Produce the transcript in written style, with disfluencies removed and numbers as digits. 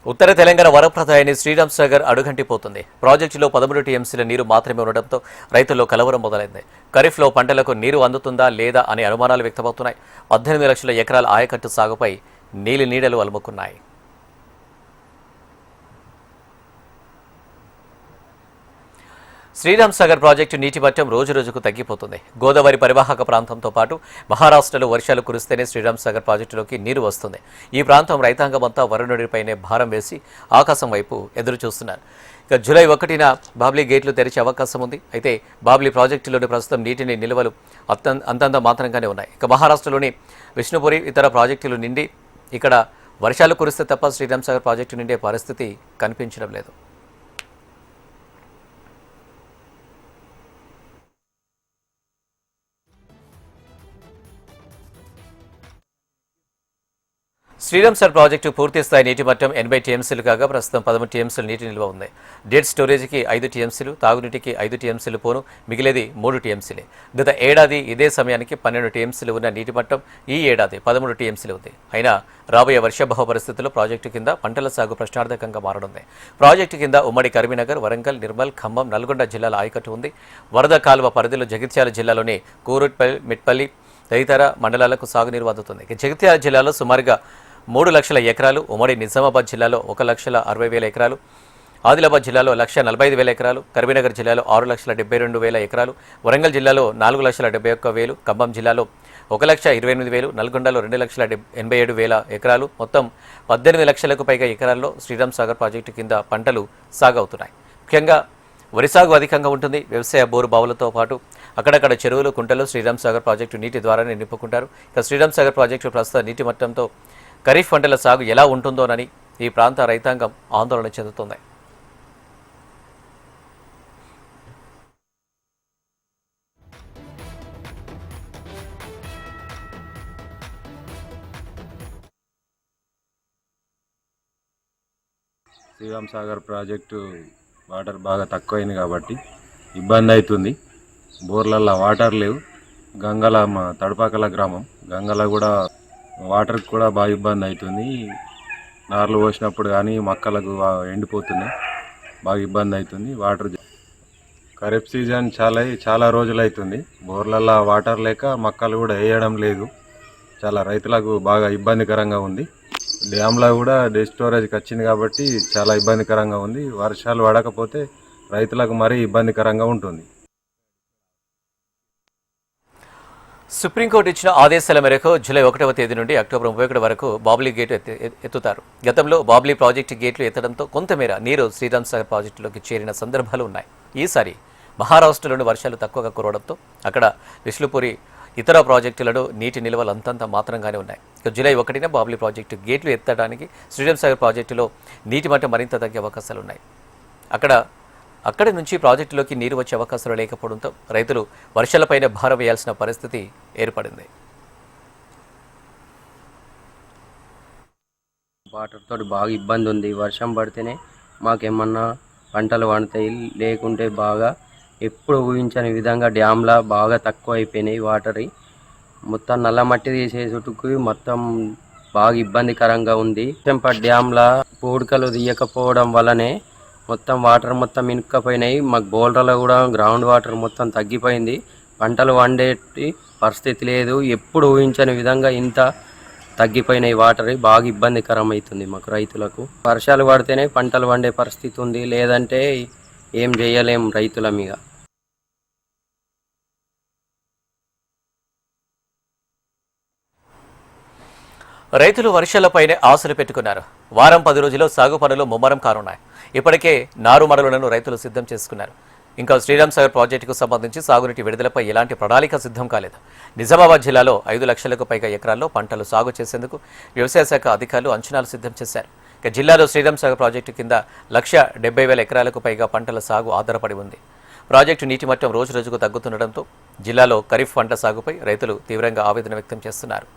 ఉత్తర తెలంగాణ వరప్రదాయాన్ని శ్రీరామ్ సాగర్ అడుగంటిపోతుంది. ప్రాజెక్టులో 13 టీఎంసీల నీరు మాత్రమే ఉండడంతో రైతుల్లో కలవరం మొదలైంది. ఖరీఫ్లో పంటలకు నీరు అందుతుందా లేదా అనే అనుమానాలు వ్యక్తమవుతున్నాయి. 18 లక్షల ఎకరాల ఆయకట్టు సాగుపై నీలి నీడలు అలుముకున్నాయి. శ్రీరామ్ సాగర్ ప్రాజెక్టు నీటి మట్టం రోజురోజుకు తగ్గిపోతుంది. గోదావరి పరివాహక ప్రాంతంతో పాటు మహారాష్ట్రలో వర్షాలు కురిస్తేనే శ్రీరామ్ సాగర్ ప్రాజెక్టులోకి నీరు వస్తుంది. ఈ ప్రాంతం రైతాంగమంతా వరుణుడిపైనే భారం వేసి ఆకాశం వైపు ఎదురు చూస్తున్నారు. ఇక జూలై 1న బాబ్లీ గేట్లు తెరిచే అవకాశం ఉంది. అయితే బాబ్లీ ప్రాజెక్టులోని ప్రస్తుతం నీటిని నిల్వలు అంతంత మాత్రంగానే ఉన్నాయి. ఇక మహారాష్ట్రలోని విష్ణుపురి ఇతర ప్రాజెక్టులు నిండి ఇక్కడ వర్షాలు కురిస్తే తప్ప శ్రీరామ్ సాగర్ ప్రాజెక్టు నిండే పరిస్థితి కనిపించడం లేదు. శ్రీరామ్ సాగర్ ప్రాజెక్టు పూర్తిస్థాయి నీటి మట్టం 80 టీఎంసీలు కాగా ప్రస్తుతం 13 టీఎంసీలు నీటి నిల్వ ఉంది. డెడ్ స్టోరేజీకి 5 టీఎంసీలు, తాగునీటికి 5 టీఎంసీలు పోను మిగిలేది 3 టీఎంసీలే. గత ఏడాది ఇదే సమయానికి 12 టీఎంసీలు ఉన్న నీటి మట్టం ఈ ఏడాది 13 టీఎంసీలు ఉంది. అయినా రాబోయే వర్షాభావ పరిస్థితుల్లో ప్రాజెక్టు కింద పంటల సాగు ప్రశ్నార్థకంగా మారనుంది. ప్రాజెక్టు కింద ఉమ్మడి కరీంనగర్, వరంగల్, నిర్మల్, ఖమ్మం, నల్గొండ జిల్లాల ఆయకట్టు ఉంది. వరద కాలువ పరిధిలో జగిత్యాల జిల్లాలోని కూరుట్పల్లి, మిట్పల్లి తదితర మండలాలకు సాగునీరు అందుతుంది. జగిత్యాల జిల్లాలో సుమారుగా 3 లక్షల ఎకరాలు, ఉమ్మడి నిజామాబాద్ జిల్లాలో 1,60,000 ఎకరాలు, ఆదిలాబాద్ జిల్లాలో 1,40,000 ఎకరాలు, కరీంనగర్ జిల్లాలో 6,72,000 ఎకరాలు, వరంగల్ జిల్లాలో 4,71,000, ఖమ్మం జిల్లాలో 1,28,000, నల్గొండలో 2,87,000 ఎకరాలు, మొత్తం 18 లక్షలకు పైగా ఎకరాల్లో శ్రీరామ్ సాగర్ ప్రాజెక్టు కింద పంటలు సాగవుతున్నాయి. ముఖ్యంగా వరి సాగు అధికంగా ఉంటుంది. వ్యవసాయ బోరు బావులతో పాటు అక్కడక్కడ చెరువులు, కుంటలు శ్రీరామ్ సాగర్ ప్రాజెక్టు నీటి ద్వారానే నింపుకుంటారు. ఇక శ్రీరామ్ సాగర్ ప్రాజెక్టు ప్రస్తుత నీటి మట్టంతో ఖరీఫ్ పంటల సాగు ఎలా ఉంటుందోనని ఈ ప్రాంత రైతాంగం ఆందోళన చెందుతోంది. శ్రీరామ్ సాగర్ ప్రాజెక్టు వాటర్ బాగా తక్కువైంది కాబట్టి ఇబ్బంది అవుతుంది. బోర్లల్లో వాటర్ లేవు. గంగల మా తడపాకల గ్రామం, గంగల కూడా వాటర్కి కూడా బాగా ఇబ్బంది అవుతుంది. నార్లు పోసినప్పుడు కానీ మొక్కలకు ఎండిపోతున్నాయి, బాగా ఇబ్బంది అవుతుంది. వాటర్ ఖరీఫ్ సీజన్ చాలా రోజులు అవుతుంది. బోర్లల్లో వాటర్ లేక మొక్కలు కూడా వేయడం లేదు. చాలా రైతులకు బాగా ఇబ్బందికరంగా ఉంది. డ్యామ్లో కూడా డెడ్ స్టోరేజ్కి వచ్చింది కాబట్టి చాలా ఇబ్బందికరంగా ఉంది. వర్షాలు పడకపోతే రైతులకు మరీ ఇబ్బందికరంగా ఉంటుంది. సుప్రీంకోర్టు ఇచ్చిన ఆదేశాల మేరకు జూలై 1వ తేదీ నుండి అక్టోబర్ 31 వరకు బాబ్లీ గేటు ఎత్తుతారు. గతంలో బాబ్లీ ప్రాజెక్టు గేట్లు ఎత్తడంతో కొంతమేర నీరు శ్రీరామ్ సాగర్ ప్రాజెక్టులోకి చేరిన సందర్భాలు ఉన్నాయి. ఈసారి మహారాష్ట్రలోని వర్షాలు తక్కువగా కురవడంతో అక్కడ విష్ణుపురి ఇతర ప్రాజెక్టులలో నీటి నిల్వలు అంతంత మాత్రంగానే ఉన్నాయి. ఇక జూలై 1న బాబ్లీ ప్రాజెక్టు గేట్లు ఎత్తడానికి శ్రీరామ్ సాగర్ ప్రాజెక్టులో నీటి మట్టం మరింత తగ్గే అవకాశాలు ఉన్నాయి. అక్కడి నుంచి ప్రాజెక్టులోకి నీరు వచ్చే అవకాశాలు లేకపోవడంతో రైతులు వర్షాలపైన భారం వేయాల్సిన పరిస్థితి ఏర్పడింది. వాటర్ తోటి బాగా ఇబ్బంది ఉంది. వర్షం పడితేనే మాకేమన్నా పంటలు పండుతాయి, లేకుంటే బాగా ఎప్పుడు ఊహించని విధంగా డ్యామ్లా బాగా తక్కువ అయిపోయినాయి. వాటర్ మొత్తం నల్ల మట్టి తీసేసుటకు మొత్తం బాగా ఇబ్బందికరంగా ఉంది. డ్యామ్లా పూడికలు తీయకపోవడం వల్లనే మొత్తం వాటర్ మొత్తం ఇనుక్కపోయినాయి. మాకు బోల్డర్లో కూడా గ్రౌండ్ వాటర్ మొత్తం తగ్గిపోయింది. పంటలు వండే పరిస్థితి లేదు. ఎప్పుడు ఊహించని విధంగా ఇంత తగ్గిపోయినాయి వాటర్. బాగా ఇబ్బందికరం అవుతుంది మాకు రైతులకు. వర్షాలు పడితేనే పంటలు వండే పరిస్థితి ఉంది, లేదంటే ఏం చేయలేం రైతుల మీద. రైతులు వర్షాలపైనే ఆశలు పెట్టుకున్నారు. వారం 10 రోజుల్లో సాగు పనులు ముమ్మరం కానున్నాయి. ఇప్పటికే నారుమడులను రైతులు సిద్ధం చేసుకున్నారు. ఇంకా శ్రీరామ్ సాగర్ ప్రాజెక్టుకు సంబంధించి సాగునీటి విడుదలపై ఎలాంటి ప్రణాళిక సిద్ధం కాలేదు. నిజామాబాద్ జిల్లాలో 5 లక్షలకు పైగా ఎకరాల్లో పంటలు సాగు చేసేందుకు వ్యవసాయ శాఖ అధికారులు అంచనాలు సిద్ధం చేశారు. ఇక జిల్లాలో శ్రీరామ్ సాగర్ ప్రాజెక్టు కింద 1,70,000 ఎకరాలకు పైగా పంటల సాగు ఆధారపడి ఉంది. ప్రాజెక్టు నీటి మట్టం రోజురోజుకు తగ్గుతుండటంతో జిల్లాలో ఖరీఫ్ పంట సాగుపై రైతులు తీవ్రంగా ఆవేదన వ్యక్తం చేస్తున్నారు.